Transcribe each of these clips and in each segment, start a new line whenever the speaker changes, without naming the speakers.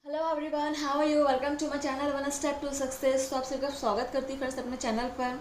Hello everyone, how are you. Welcome to my channel one step to success. तो आप सभी का स्वागत करती हूँ फ्रेंड्स अपने चैनल पर।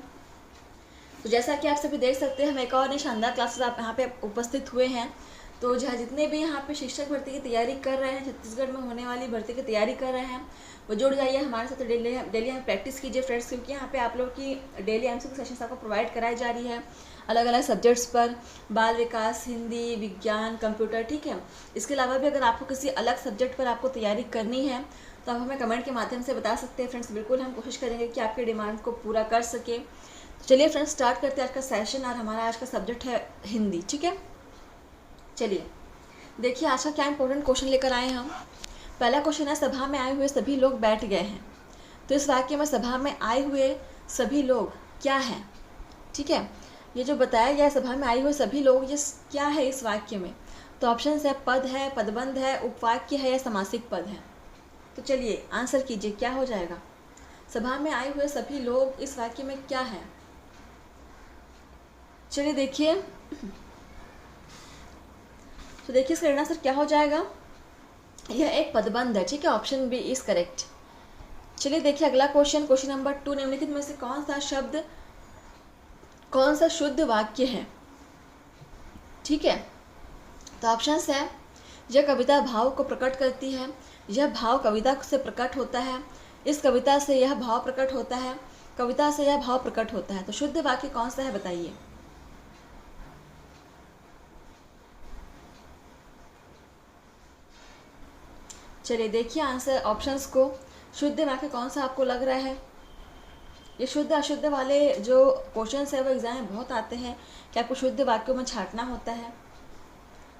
तो जैसा कि आप सभी देख सकते हैं, हम एक और नई शानदार क्लासेस आप यहाँ पे उपस्थित हुए हैं। तो जहाँ जितने भी यहाँ पे शिक्षक भर्ती की तैयारी कर रहे हैं, छत्तीसगढ़ में होने वाली भर्ती की तैयारी कर रहे हैं, वो जुड़ जाइए हमारे साथ। डेली हम प्रैक्टिस कीजिए फ्रेंड्स, क्योंकि यहाँ पे आप लोग की डेली एमसीक्यू सेशंस आपको प्रोवाइड कराई जा रही है अलग अलग सब्जेक्ट्स पर, बाल विकास, हिंदी, विज्ञान, कंप्यूटर, ठीक है। इसके अलावा भी अगर आपको किसी अलग सब्जेक्ट पर आपको तैयारी करनी है तो आप हमें कमेंट के माध्यम से बता सकते हैं फ्रेंड्स। बिल्कुल हम कोशिश करेंगे कि आपके डिमांड को पूरा कर सके। तो चलिए फ्रेंड्स, स्टार्ट करते हैं आज का सेशन। और हमारा आज का सब्जेक्ट है हिंदी, ठीक है। चलिए देखिए आज का क्या इंपॉर्टेंट क्वेश्चन लेकर आए हम। पहला क्वेश्चन है, सभा में आए हुए सभी लोग बैठ गए हैं। तो इस वाक्य में सभा में आए हुए सभी लोग क्या है, ठीक है। ये जो बताया गया सभा में आए हुए सभी लोग, ये क्या है इस वाक्य में। तो ऑप्शन है पद है, पदबंध है, उपवाक्य है या समासिक पद है। तो चलिए आंसर कीजिए, क्या हो जाएगा। सभा में आए हुए सभी लोग इस वाक्य में क्या है। चलिए देखिए, तो देखिए इसका आंसर क्या हो जाएगा। यह एक पदबंध है, ठीक है। Option B is correct. चलिए देखिए अगला क्वेश्चन, क्वेश्चन नंबर 2, निम्नलिखित में से कौन सा शुद्ध वाक्य है, ठीक है। तो ऑप्शन है, यह कविता भाव को प्रकट करती है, यह भाव कविता से प्रकट होता है, इस कविता से यह भाव प्रकट होता है, कविता से यह भाव प्रकट होता है। तो शुद्ध वाक्य कौन सा है बताइए। चलिए देखिए आंसर ऑप्शंस को। शुद्ध वाक्य कौन सा आपको लग रहा है। ये शुद्ध अशुद्ध वाले जो क्वेश्चंस है वो एग्जाम में बहुत आते हैं कि आपको शुद्ध वाक्यों में छांटना होता है।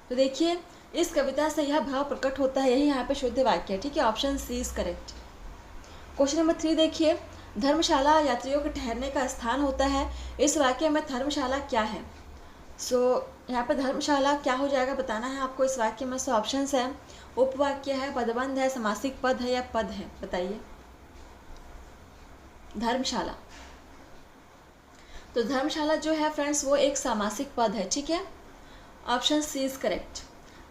तो देखिए इस कविता से यह भाव प्रकट होता है, यही यहाँ पे शुद्ध वाक्य है, ठीक है। Option C is correct. Question number 3 देखिए, धर्मशाला यात्रियों के ठहरने का स्थान होता है, इस वाक्य में धर्मशाला क्या है। यहाँ पे धर्मशाला क्या हो जाएगा बताना है आपको इस वाक्य में। ऑप्शंस है, उपवाक्य है, पदबंध है, समासिक पद है या पद है, बताइए। धर्मशाला, तो धर्मशाला जो है फ्रेंड्स वो एक सामासिक पद है, ठीक है। Option C is correct.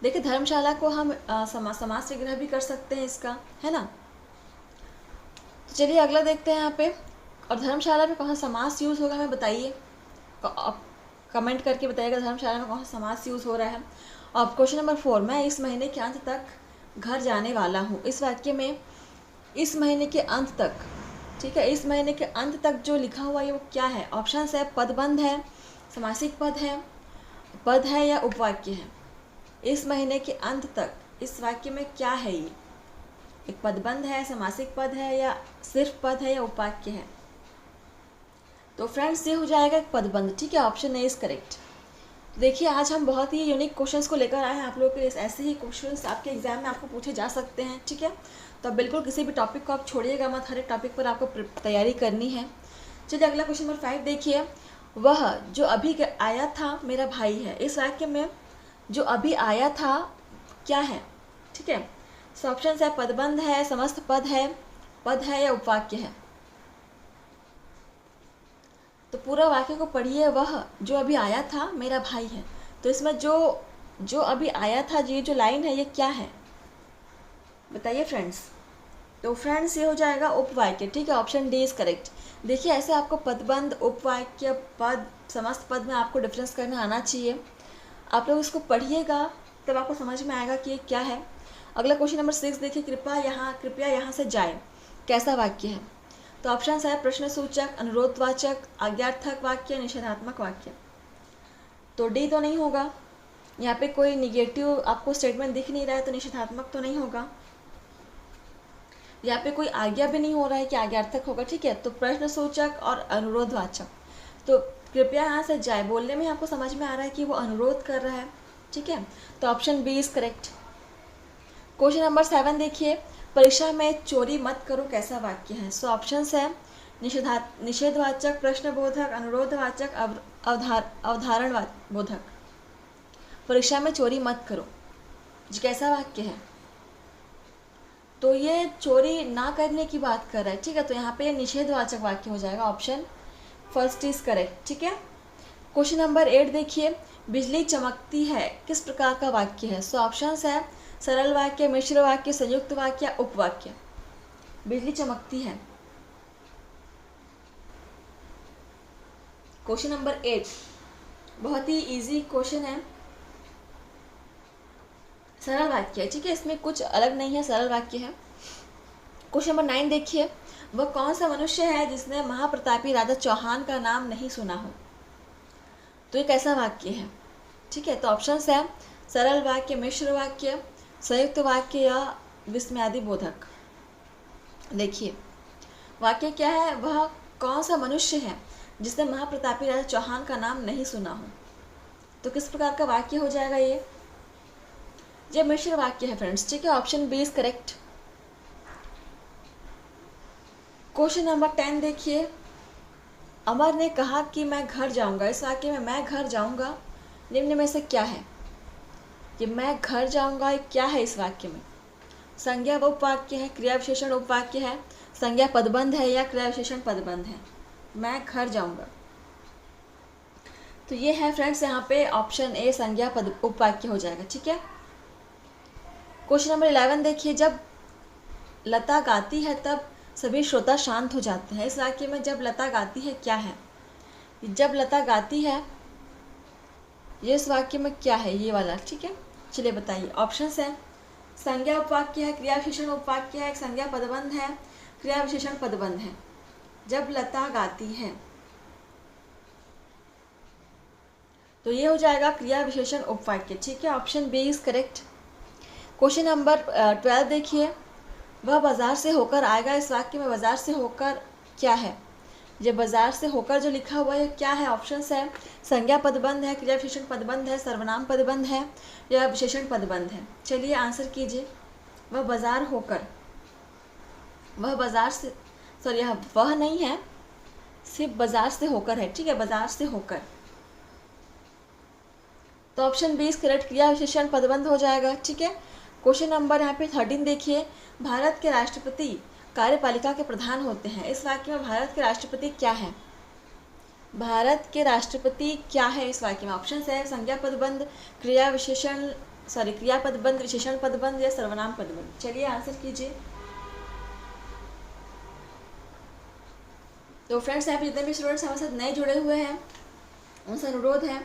देखिए धर्मशाला को हम समास विग्रह भी कर सकते हैं इसका, है ना। तो चलिए अगला देखते हैं यहाँ पे। और धर्मशाला में कौन सा समास यूज होगा हमें बताइए, कमेंट करके बताइएगा धर्मशाला में कौन सा समास यूज हो रहा है। और क्वेश्चन नंबर 4, मैं इस महीने के अंत तक घर जाने वाला हूँ। इस वाक्य में इस महीने के अंत तक, ठीक है, इस महीने के अंत तक जो लिखा हुआ है वो क्या है। ऑप्शन है, पदबंध है, समासिक पद है या उपवाक्य है। इस महीने के अंत तक इस वाक्य में क्या है, ये एक पदबंध है, समासिक पद है या सिर्फ पद है या उपवाक्य है। तो फ्रेंड्स ये हो जाएगा एक पदबंध, ठीक है। Option A is correct. देखिए आज हम बहुत ही यूनिक क्वेश्चंस को लेकर आए हैं आप लोगों के लिए। ऐसे ही क्वेश्चंस आपके एग्जाम में आपको पूछे जा सकते हैं, ठीक है। तो बिल्कुल किसी भी टॉपिक को आप छोड़िएगा मत, हर एक टॉपिक पर आपको तैयारी करनी है। चलिए अगला क्वेश्चन नंबर 5 देखिए, वह जो अभी आया था मेरा भाई है। इस वाक्य में जो अभी आया था क्या है, ठीक है। ऑप्शन है, पदबंध है, समस्त पद है या उपवाक्य है। तो पूरा वाक्य को पढ़िए, वह जो अभी आया था मेरा भाई है। तो इसमें जो अभी आया था, ये जो लाइन है ये क्या है बताइए फ्रेंड्स। तो फ्रेंड्स ये हो जाएगा उपवाक्य, ठीक है। Option D is correct. देखिए ऐसे आपको पदबंध, उपवाक्य, पद, समस्त पद में आपको डिफरेंस करना आना चाहिए। आप लोग इसको पढ़िएगा तब आपको समझ में आएगा कि ये क्या है। अगला क्वेश्चन नंबर 6 देखिए, कृपया यहाँ से जाए, कैसा वाक्य है। तो ऑप्शन है, प्रश्नसूचक, अनुरोधवाचक, आज्ञार्थक वाक्य, निषेधात्मक वाक्य। तो डी तो नहीं होगा, यहाँ पे कोई निगेटिव आपको स्टेटमेंट दिख नहीं रहा है, तो निषेधात्मक तो नहीं होगा। यहाँ पे कोई आज्ञा भी नहीं हो रहा है कि आज्ञार्थक होगा, ठीक है। तो प्रश्नसूचक और अनुरोधवाचक। तो कृपया यहाँ से जाए बोलने में आपको समझ में आ रहा है कि वो अनुरोध कर रहा है, ठीक है। तो option B is correct. Question number 7 देखिए, परीक्षा में चोरी मत करो कैसा वाक्य है। ऑप्शन है, निषेधवाचक, प्रश्नबोधक, अनुरोधवाचक, अवधारण बोधक। परीक्षा में चोरी मत करो जी कैसा वाक्य है। तो ये चोरी ना करने की बात कर रहा है, ठीक है। तो यहाँ पे निषेधवाचक वाक्य हो जाएगा। ऑप्शन फर्स्ट इज करेक्ट, ठीक है। क्वेश्चन नंबर 8 देखिए, बिजली चमकती है किस प्रकार का वाक्य है? सो ऑप्शंस है सरल वाक्य, मिश्र वाक्य, संयुक्त वाक्य, उपवाक्य। बिजली चमकती है। क्वेश्चन नंबर 8 बहुत ही इजी क्वेश्चन है, सरल वाक्य है, ठीक है, इसमें कुछ अलग नहीं है, सरल वाक्य है। क्वेश्चन नंबर 9 देखिए, वह कौन सा मनुष्य है जिसने महाप्रतापी राजा चौहान का नाम नहीं सुना हो? तो ये कैसा वाक्य है? ठीक है, तो ऑप्शंस है सरल वाक्य, मिश्र वाक्य, संयुक्त वाक्य या विस्मयादि बोधक। देखिए वाक्य क्या है, वह कौन सा मनुष्य है जिसने महाप्रतापी राजा चौहान का नाम नहीं सुना हो? तो किस प्रकार का वाक्य हो जाएगा ये मिश्र वाक्य है फ्रेंड्स, ठीक है, option B is correct. Question number 10 देखिए, अमर ने कहा कि मैं घर जाऊंगा। इस वाक्य में मैं घर जाऊंगा निम्न में से क्या है? ये मैं घर जाऊंगा क्या है इस वाक्य में? संज्ञा व उपवाक्य है, क्रिया विशेषण उपवाक्य है, संज्ञा पदबंध है या क्रिया विशेषण पदबंध है? मैं घर जाऊंगा, तो ये है फ्रेंड्स यहाँ पे ऑप्शन ए संज्ञा पद उपवाक्य हो जाएगा, ठीक है। क्वेश्चन नंबर 11 देखिए, जब लता गाती है तब सभी श्रोता शांत हो जाते हैं। इस वाक्य में जब लता गाती है क्या है? जब लता गाती है ये इस वाक्य में क्या है, ये वाला, ठीक है, चलिए बताइए। ऑप्शंस है संज्ञा उपवाक्य है, क्रिया विशेषण उपवाक्य है, संज्ञा पदबंध है, क्रिया विशेषण पदबंध है। जब लता गाती है तो ये हो जाएगा क्रिया विशेषण उपवाक्य, ठीक है, option B is correct. Question number 12 देखिए, वह बाजार से होकर आएगा। इस वाक्य में बाजार से होकर क्या है? ये बाजार से होकर जो लिखा हुआ है क्या है? ऑप्शंस है संज्ञा पदबंध है, क्रिया विशेषण पदबंध है, सर्वनाम पदबंध है या विशेषण पदबंध है? चलिए आंसर कीजिए। वह बाजार होकर, वह बाजार से, सॉरी यहाँ वह नहीं है, सिर्फ बाजार से होकर है, ठीक है, बाजार से होकर। तो ऑप्शन बी इज करेक्ट, क्रिया विशेषण पदबंध हो जाएगा, ठीक है। क्वेश्चन नंबर यहाँ पे 13 देखिए, भारत के राष्ट्रपति कार्यपालिका के प्रधान होते हैं। इस वाक्य में भारत के राष्ट्रपति क्या है? भारत के राष्ट्रपति क्या है इस वाक्य में? ऑप्शन है संज्ञा पदबंध, क्रिया विशेषण, सॉरी क्रिया पदबंध, विशेषण पदबंध या सर्वनाम पदबंध? चलिए आंसर कीजिए। तो फ्रेंड्स यहाँ पे जितने भी स्टूडेंट्स हमारे साथ नए जुड़े हुए हैं उनसे अनुरोध है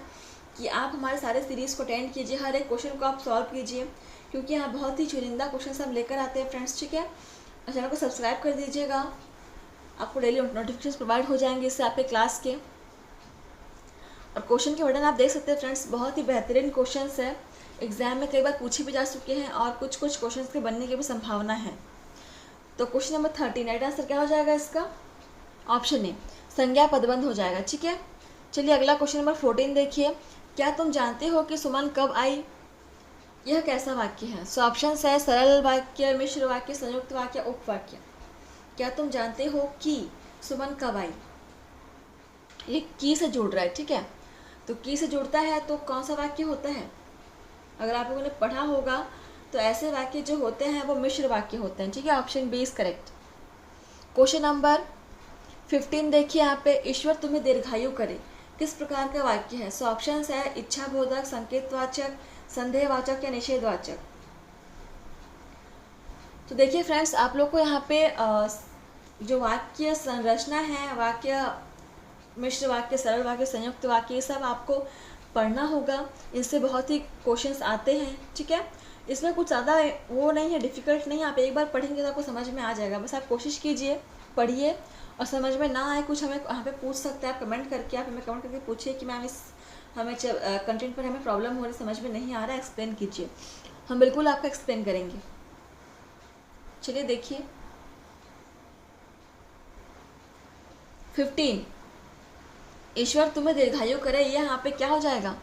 कि आप हमारे सारे सीरीज़ को अटेंड कीजिए, हर एक क्वेश्चन को आप सॉल्व कीजिए, क्योंकि यहाँ बहुत ही चुनिंदा क्वेश्चन हम लेकर आते हैं फ्रेंड्स, ठीक है। चैनल को सब्सक्राइब कर दीजिएगा, आपको डेली नोटिफिकेशन प्रोवाइड हो जाएंगे इससे आपके क्लास के। और क्वेश्चन के वर्णन आप देख सकते हैं फ्रेंड्स, बहुत ही बेहतरीन क्वेश्चन है, एग्जाम में कई बार पूछे भी जा चुके हैं और कुछ कुछ क्वेश्चन के बनने की भी संभावना है। तो क्वेश्चन नंबर 13 राइट आंसर क्या हो जाएगा इसका? ऑप्शन ए संज्ञा पदबंध हो जाएगा, ठीक है। चलिए अगला क्वेश्चन नंबर 14 देखिए, क्या तुम जानते हो कि सुमन कब आई? यह कैसा वाक्य है? सो ऑप्शन है सरल वाक्य, मिश्र वाक्य, संयुक्त वाक्य, उपवाक्य। क्या तुम जानते हो कि सुमन कब आई? ये की से जुड़ रहा है, ठीक है, तो की से जुड़ता है तो कौन सा वाक्य होता है? अगर आप लोगों ने पढ़ा होगा तो ऐसे वाक्य जो होते हैं वो मिश्र वाक्य होते हैं, ठीक है, option B is correct. Question number 15 देखिए, यहाँ पे ईश्वर तुम्हें दीर्घायु करे किस प्रकार का वाक्य है? सो ऑप्शन है इच्छाबोधक, संकेतवाचक, संदेहवाचक या निषेधवाचक। तो देखिए फ्रेंड्स, आप लोग को यहाँ पे जो वाक्य संरचना है, वाक्य मिश्र वाक्य, सरल वाक्य, संयुक्त वाक्य, ये सब आपको पढ़ना होगा, इनसे बहुत ही क्वेश्चंस आते हैं, ठीक है। इसमें कुछ ज़्यादा वो नहीं है, डिफ़िकल्ट नहीं है, आप एक बार पढ़ेंगे तो आपको समझ में आ जाएगा। बस आप कोशिश कीजिए, पढ़िए, और समझ में ना आए कुछ हमें यहाँ पे पूछ सकते हैं आप कमेंट करके, आप हमें कमेंट करके पूछिए कि मैम इस हमें कंटेंट पर हमें प्रॉब्लम हो रही, समझ में नहीं आ रहा है, एक्सप्लेन कीजिए, हम बिल्कुल आपका एक्सप्लेन करेंगे। चलिए देखिए 15, ईश्वर तुम्हें दीर्घायु करे, ये यहाँ पे क्या हो जाएगा?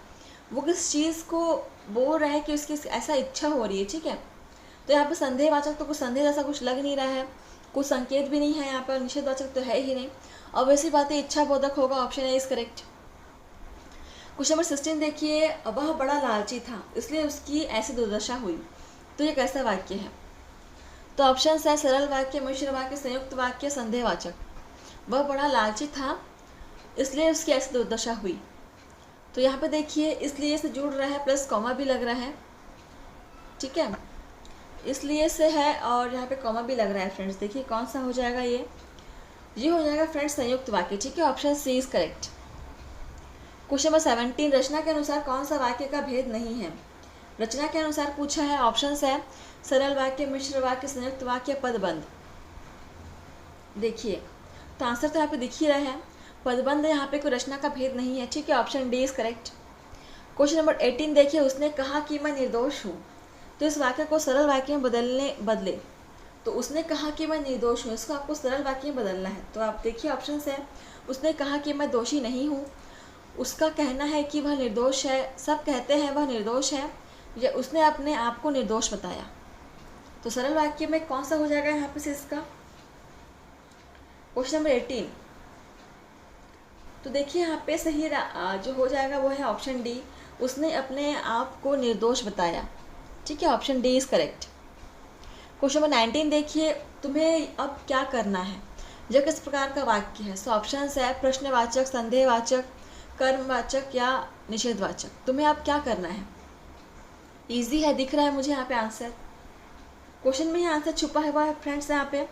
वो किस चीज़ को बोल रहा है कि उसकी ऐसा इच्छा हो रही है, ठीक है। तो यहाँ पे संदेहवाचक तो कुछ संदेह जैसा कुछ लग नहीं रहा है, कुछ संकेत भी नहीं है यहाँ पर, निषेधवाचक तो है ही नहीं, और वैसी बातें इच्छा बोधक होगा, option A is correct. Question number 16 देखिए, वह बड़ा लालची था इसलिए उसकी ऐसी दुर्दशा हुई। तो ये कैसा वाक्य है? तो ऑप्शन है सरल वाक्य, मिश्र वाक्य, संयुक्त वाक्य, संदेहवाचक। वह बड़ा लालची था इसलिए उसकी ऐसी दुर्दशा हुई, तो यहाँ पे देखिए इसलिए से जुड़ रहा है प्लस कॉमा भी लग रहा है, ठीक है, इसलिए से है और यहाँ पे कॉमा भी लग रहा है फ्रेंड्स। देखिए कौन सा हो जाएगा, ये हो जाएगा फ्रेंड्स संयुक्त वाक्य, ठीक है, option C is correct. Question number 17, रचना के अनुसार कौन सा वाक्य का भेद नहीं है। रचना के अनुसार पूछा है, ऑप्शन है सरल वाक्य, मिश्र वाक्य, संयुक्त वाक्य, पदबंध। देखिए तो आंसर तो यहाँ पे दिख ही रहा है, पदबंध यहाँ पे कोई रचना का भेद नहीं है, ठीक है, option D is correct. Question number 18 देखिए, उसने कहा कि मैं निर्दोष हूँ, तो इस वाक्य को सरल वाक्य में बदले तो उसने कहा कि मैं निर्दोष हूँ, इसको आपको सरल वाक्य में बदलना है। तो आप देखिए ऑप्शन है, उसने कहा कि मैं दोषी नहीं हूँ, उसका कहना है कि वह निर्दोष है, सब कहते हैं वह निर्दोष है, या उसने अपने आप को निर्दोष बताया। तो सरल वाक्य में कौन सा हो जाएगा यहाँ पे से इसका। क्वेश्चन नंबर 18, तो देखिए यहाँ पे सही जो हो जाएगा वो है ऑप्शन डी, उसने अपने आप को निर्दोष बताया, ठीक है, option D is correct. Question number 19 देखिए, तुम्हें अब क्या करना है, यह किस प्रकार का वाक्य है। सो ऑप्शन है प्रश्नवाचक, संदेहवाचक, कर्मवाचक या निषेधवाचक। तुम्हें अब क्या करना है, इजी है, दिख रहा है मुझे यहाँ पे आंसर, क्वेश्चन में ही आंसर छुपा हुआ है फ्रेंड्स। यहाँ पे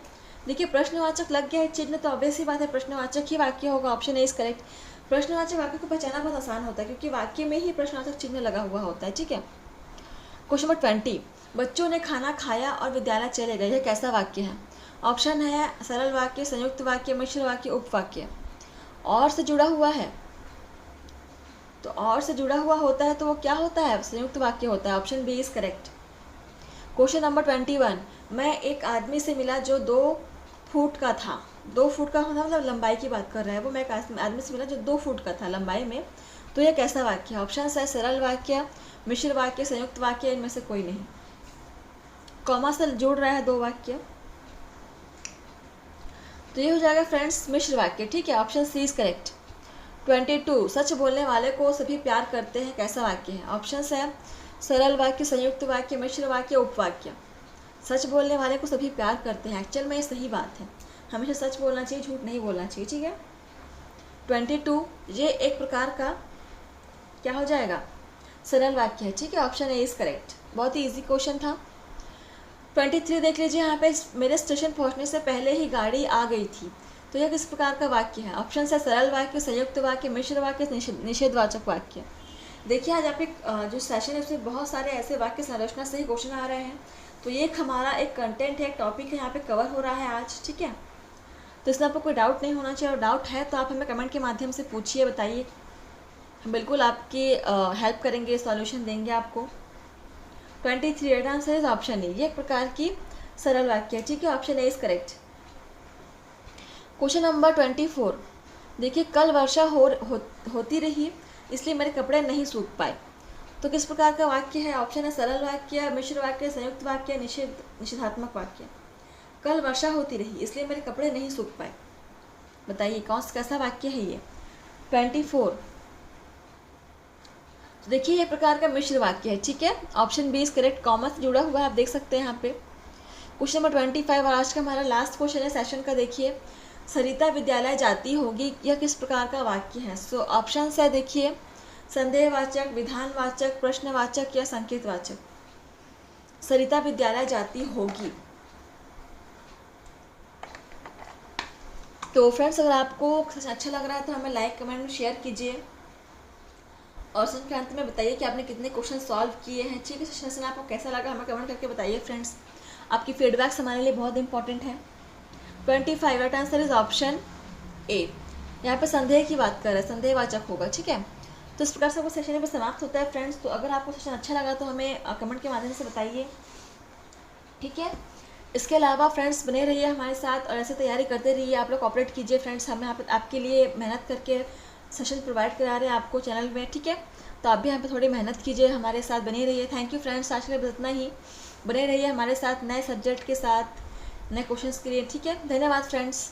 देखिए प्रश्नवाचक लग गया है चिन्ह, तो ऑब्वियस ही बात है प्रश्नवाचक ही वाक्य होगा, ऑप्शन ए इज करेक्ट। प्रश्नवाचक वाक्य को पहचाना बहुत आसान होता है क्योंकि वाक्य में ही प्रश्नवाचक चिन्ह लगा हुआ होता है, ठीक है। क्वेश्चन नंबर 20, बच्चों ने खाना खाया और विद्यालय चले गए, यह कैसा वाक्य है। ऑप्शन है सरल वाक्य, संयुक्त वाक्य, मिश्र वाक्य, उपवाक्य। और से जुड़ा हुआ है, तो और से जुड़ा हुआ होता है तो वो क्या होता है, संयुक्त वाक्य होता है, option B is correct. Question number 21, मैं एक आदमी से मिला जो 2 फुट का था, 2 फुट का मतलब लंबाई की बात कर रहा है वो, मैं एक आदमी से मिला जो 2 फुट का था लंबाई में, तो यह कैसा वाक्य है। ऑप्शन है सरल वाक्य, मिश्र वाक्य, संयुक्त वाक्य, इनमें से कोई नहीं। कॉमा से जोड़ रहा है 2 वाक्य, तो ये हो जाएगा फ्रेंड्स मिश्र वाक्य, ठीक है, ऑप्शन सी इज करेक्ट। 22, सच बोलने वाले को सभी प्यार करते हैं, कैसा वाक्य है। ऑप्शन है सरल वाक्य, संयुक्त वाक्य, मिश्र वाक्य, उपवाक्य। सच बोलने वाले को सभी प्यार करते हैं, एक्चुअल में ये सही बात है, हमेशा सच बोलना चाहिए, झूठ नहीं बोलना चाहिए, ठीक है। 22, ये एक प्रकार का क्या हो जाएगा, सरल वाक्य है, ठीक है, ऑप्शन ए इज करेक्ट। बहुत ही इजी क्वेश्चन था। 23 देख लीजिए, यहाँ पे मेरे स्टेशन पहुँचने से पहले ही गाड़ी आ गई थी, तो यह किस प्रकार का वाक्य है। ऑप्शन है सरल वाक्य, संयुक्त वाक्य, मिश्र वाक्य, निषेधवाचक वाक्य। देखिए आज आपके जो सेशन है उसमें बहुत सारे ऐसे वाक्य संरचना से ही क्वेश्चन आ रहे हैं, तो ये हमारा एक कंटेंट है, एक टॉपिक है, यहाँ पे कवर हो रहा है आज, ठीक है। तो इसमें आपको कोई डाउट नहीं होना चाहिए, और डाउट है तो आप हमें कमेंट के माध्यम से पूछिए, बताइए, हम बिल्कुल आपकी हेल्प करेंगे, सॉल्यूशन देंगे आपको। 23 right answer is option A, ये एक प्रकार की सरल वाक्य है, ठीक है, option A is correct. Question number 24, देखिए कल वर्षा होती रही इसलिए मेरे कपड़े नहीं सूख पाए, तो किस प्रकार का वाक्य है। ऑप्शन है सरल वाक्य, मिश्र वाक्य, संयुक्त वाक्य, निषेधात्मक वाक्य। कल वर्षा होती रही इसलिए मेरे कपड़े नहीं सूख पाए, बताइए कैसा वाक्य है ये। 24, तो देखिए ये प्रकार का मिश्र वाक्य है, ठीक है, option B is correct, comma से जुड़ा हुआ है, आप देख सकते हैं यहाँ पे। क्वेश्चन नंबर 25 और आज का हमारा लास्ट क्वेश्चन है सेशन का। देखिए सरिता विद्यालय जाती होगी, यह किस प्रकार का वाक्य है। सो ऑप्शन है देखिए संदेहवाचक, विधानवाचक, प्रश्नवाचक या संकेतवाचक। सरिता विद्यालय जाती होगी। तो फ्रेंड्स अगर आपको अच्छा लग रहा है तो हमें लाइक, कमेंट, शेयर कीजिए, और सेशन के अंत में बताइए कि आपने कितने क्वेश्चन सॉल्व किए हैं, ठीक है। सेशन आपको कैसा लगा हमें कमेंट करके बताइए फ्रेंड्स, आपकी फीडबैक्स हमारे लिए बहुत इंपॉर्टेंट है। 25 right answer is option A, यहाँ पे संदेह की बात कर रहे हैं, संदेहवाचक होगा, ठीक है। तो इस प्रकार से वो सेशन पर समाप्त होता है फ्रेंड्स। तो अगर आपको सेशन अच्छा लगा तो हमें कमेंट के माध्यम से बताइए, ठीक है। इसके अलावा फ्रेंड्स बने रहिए हमारे साथ और ऐसे तैयारी करते रहिए, आप लोग कॉपरेट कीजिए फ्रेंड्स, हम यहाँ पर आपके लिए मेहनत करके सेशन प्रोवाइड करा रहे हैं आपको चैनल में, ठीक है। तो आप भी यहाँ पे थोड़ी मेहनत कीजिए, हमारे साथ बने रहिए। थैंक यू फ्रेंड्स, आज के लिए बस इतना ही, बने रहिए हमारे साथ नए सब्जेक्ट के साथ, नए क्वेश्चंस के लिए, ठीक है। धन्यवाद फ्रेंड्स।